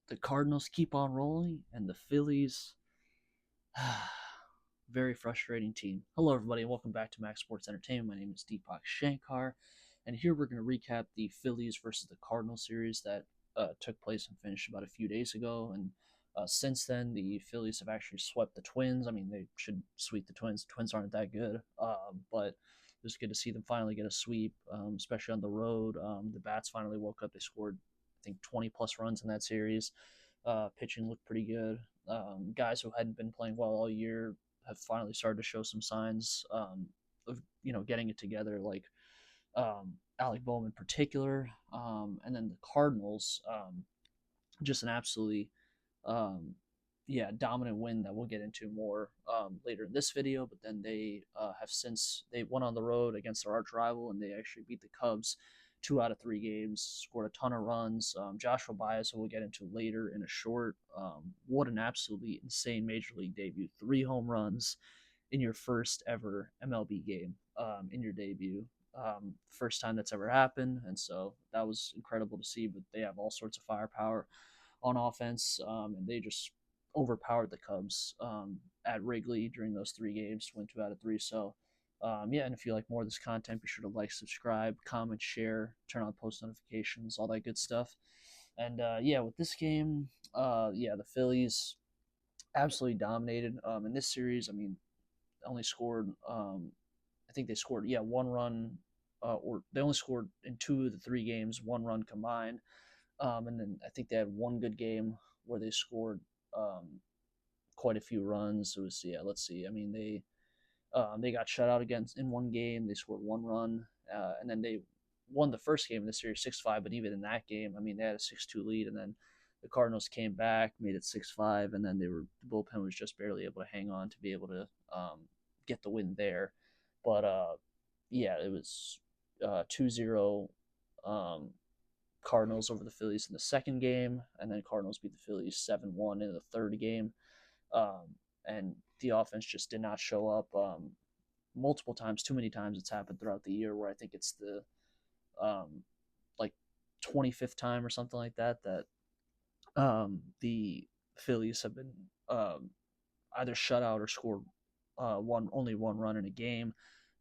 the Cardinals keep on rolling, and the Phillies, very frustrating team. Hello, everybody, and welcome back to Max Sports Entertainment. My name is Deepak Shankar, and here we're going to recap the Phillies versus the Cardinals series that took place and finished about a few days ago. And since then, the Phillies have actually swept the Twins. I mean, they should sweep the Twins. The Twins aren't that good, but it was good to see them finally get a sweep, especially on the road. The Bats finally woke up. They scored, I think, 20 plus runs in that series. Pitching looked pretty good. Guys who hadn't been playing well all year have finally started to show some signs of getting it together, like Alec Bohm in particular, and then the Cardinals, just an absolutely um, dominant win that we'll get into more later in this video. But then they have since they went on the road against their arch rival, and they actually beat the Cubs 2 out of 3 games, scored a ton of runs. Joshua Baez, who we'll get into later in a short. What an absolutely insane major league debut! 3 home runs in your first ever MLB game in your debut. First time that's ever happened, and so that was incredible to see. But they have all sorts of firepower on offense, and they just overpowered the Cubs at Wrigley during those 3 games to win 2 out of 3. So, and if you like more of this content, be sure to like, subscribe, comment, share, turn on post notifications, all that good stuff. And with this game, the Phillies absolutely dominated in this series. I mean, only scored, I think they scored, 1 run, or they only scored in 2 of the 3 games, 1 run combined. And then I think they had one good game where they scored quite a few runs. It was let's see. I mean they got shut out against in one game. They scored 1 run, and then they won the first game of the series 6-5. But even in that game, I mean they had a 6-2 lead, and then the Cardinals came back, made it 6-5, and then the bullpen was just barely able to hang on to be able to get the win there. But it was 2-0. Cardinals over the Phillies in the second game, and then Cardinals beat the Phillies 7-1 in the third game. And the offense just did not show up multiple times. Too many times it's happened throughout the year where I think it's the like 25th time or something like that the Phillies have been either shut out or scored only 1 run in a game.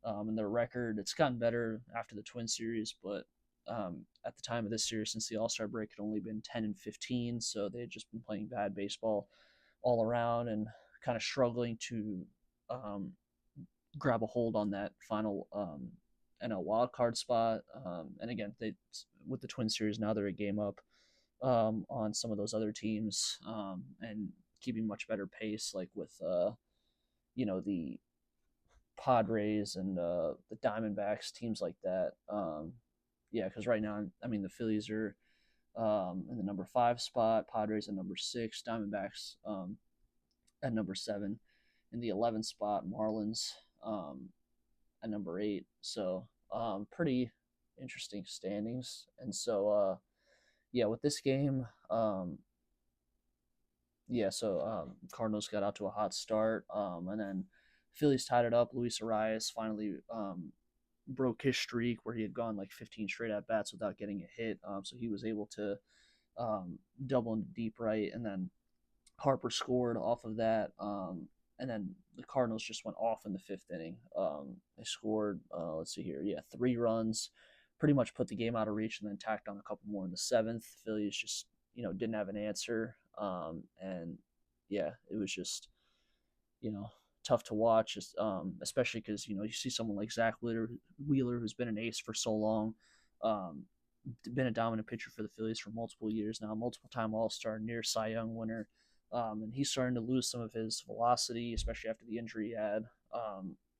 And their record, it's gotten better after the Twin series, but at the time of this series, since the All-Star break, had only been 10-15, so they had just been playing bad baseball all around and kind of struggling to grab a hold on that final NL wildcard spot. And again, they with the Twin series now they're a game up on some of those other teams, and keeping much better pace, like with the Padres and the Diamondbacks, teams like that. Because right now, I mean, the Phillies are in the number 5 spot, Padres at number 6, Diamondbacks at number 7, in the 11th spot, Marlins at number 8. So pretty interesting standings. And so with this game, Cardinals got out to a hot start, and then Phillies tied it up. Luis Arias finally broke his streak where he had gone like 15 straight at bats without getting a hit. So he was able to double into deep right, and then Harper scored off of that. And then the Cardinals just went off in the 5th inning. They scored, 3 runs, pretty much put the game out of reach, and then tacked on a couple more in the 7th. Phillies just didn't have an answer, and it was just tough to watch, especially because you see someone like Zach Wheeler, who's been an ace for so long, been a dominant pitcher for the Phillies for multiple years now, multiple-time All-Star, near Cy Young winner, and he's starting to lose some of his velocity, especially after the injury he had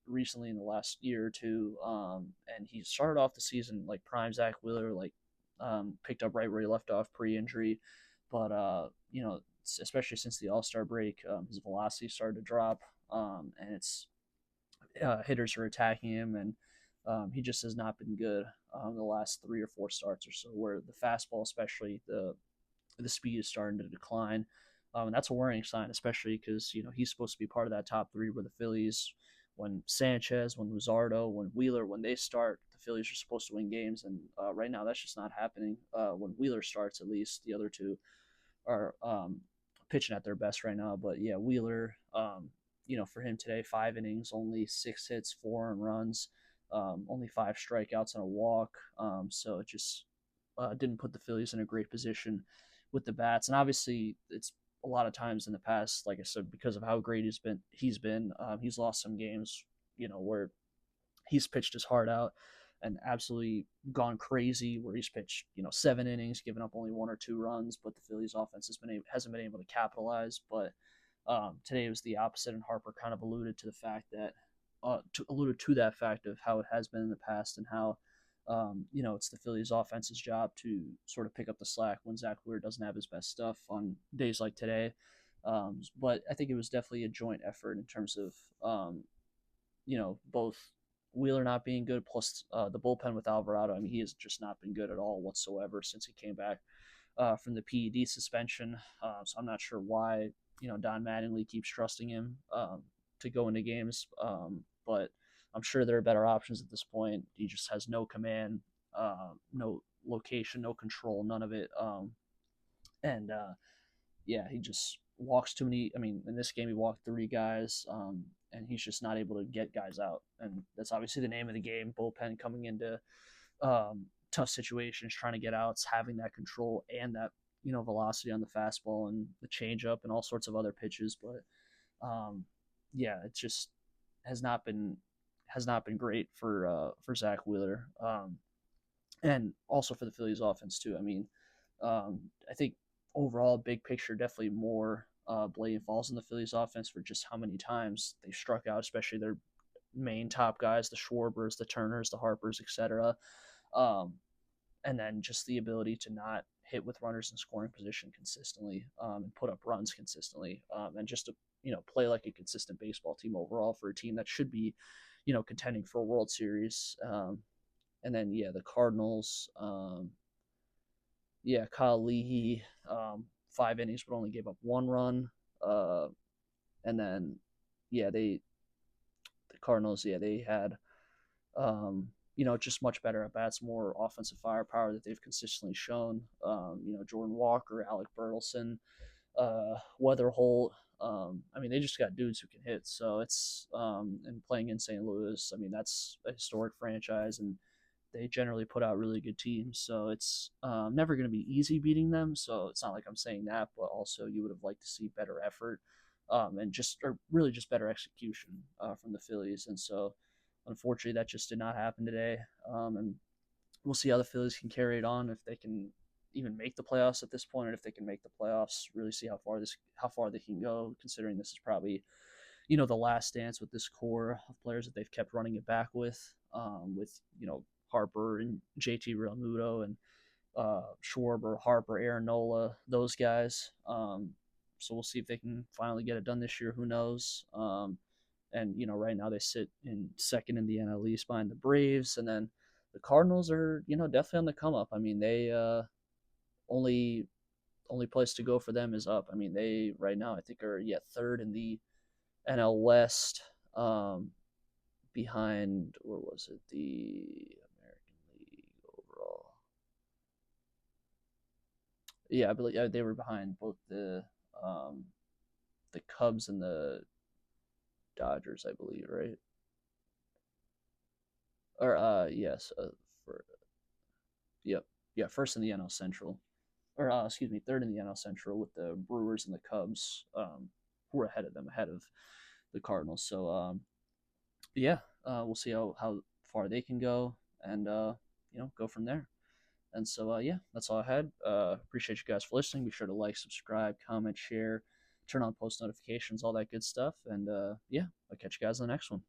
recently in the last year or two. And he started off the season like prime Zach Wheeler, like picked up right where he left off pre-injury, but especially since the All-Star break, his velocity started to drop, and it's hitters are attacking him, and he just has not been good the last 3 or 4 starts or so, where the fastball, especially the speed, is starting to decline. And that's a worrying sign, especially because he's supposed to be part of that top 3 where the Phillies, when Sanchez, when Luzardo, when Wheeler, when they start, the Phillies are supposed to win games, and right now that's just not happening. When Wheeler starts, at least the other 2 are pitching at their best right now. But yeah, Wheeler, for him today, 5 innings, only 6 hits, 4 earned runs, only 5 strikeouts and a walk. So it just didn't put the Phillies in a great position with the bats. And obviously, it's a lot of times in the past, like I said, because of how great he's lost some games, where he's pitched his heart out and absolutely gone crazy, where he's pitched 7 innings, giving up only 1 or 2 runs, but the Phillies offense hasn't been able to capitalize. But today was the opposite, and Harper kind of alluded to that fact of how it has been in the past, and how it's the Phillies offense's job to sort of pick up the slack when Zach Wheeler doesn't have his best stuff on days like today. But I think it was definitely a joint effort in terms of both Wheeler not being good, plus the bullpen with Alvarado. I mean, he has just not been good at all whatsoever since he came back from the PED suspension. So I'm not sure why Don Mattingly keeps trusting him to go into games, but I'm sure there are better options at this point. He just has no command, no location, no control, none of it. And yeah, he just walks too many. I mean, in this game, he walked 3 guys, and he's just not able to get guys out. And that's obviously the name of the game. Bullpen coming into tough situations, trying to get outs, having that control and that velocity on the fastball and the changeup and all sorts of other pitches. But yeah, it just has not been great for Zach Wheeler, and also for the Phillies offense too. I mean, I think overall, big picture, definitely more blame falls in the Phillies offense for just how many times they struck out, especially their main top guys, the Schwarbers, the Turners, the Harpers, etc. Um, and then just the ability to not hit with runners in scoring position consistently, and put up runs consistently, and just to play like a consistent baseball team overall for a team that should be contending for a World Series. And then yeah, the Cardinals. Yeah, Kyle Leahy, 5 innings, but only gave up 1 run. And then, yeah, the Cardinals, yeah, they had, just much better at bats, more offensive firepower that they've consistently shown. Jordan Walker, Alec Burleson, Weatherholt. I mean, they just got dudes who can hit. So it's, and playing in St. Louis, I mean, that's a historic franchise, and they generally put out really good teams. So it's never going to be easy beating them. So it's not like I'm saying that, but also you would have liked to see better effort, or really just better execution from the Phillies. And so unfortunately, that just did not happen today. And we'll see how the Phillies can carry it on, if they can even make the playoffs at this point, and if they can make the playoffs, really see how far they can go, considering this is probably the last dance with this core of players that they've kept running it back with Harper and JT Realmuto and Schwarber, Harper, Aaron Nola, those guys. So we'll see if they can finally get it done this year. Who knows? And right now they sit in second in the NL East behind the Braves, and then the Cardinals are definitely on the come up. I mean, they only place to go for them is up. I mean, they right now I think are third in the NL West, behind, where was it, the American League overall. Yeah, I believe they were behind both the Cubs and the Dodgers, I believe, right? Or yes, for yep, yeah, first in the NL Central, or excuse me, third in the NL Central with the Brewers and the Cubs, who are ahead of them, ahead of the Cardinals. So yeah, we'll see how far they can go, and go from there. And so yeah, that's all I had. Appreciate you guys for listening. Be sure to like, subscribe, comment, share, turn on post notifications, all that good stuff. And yeah, I'll catch you guys on the next one.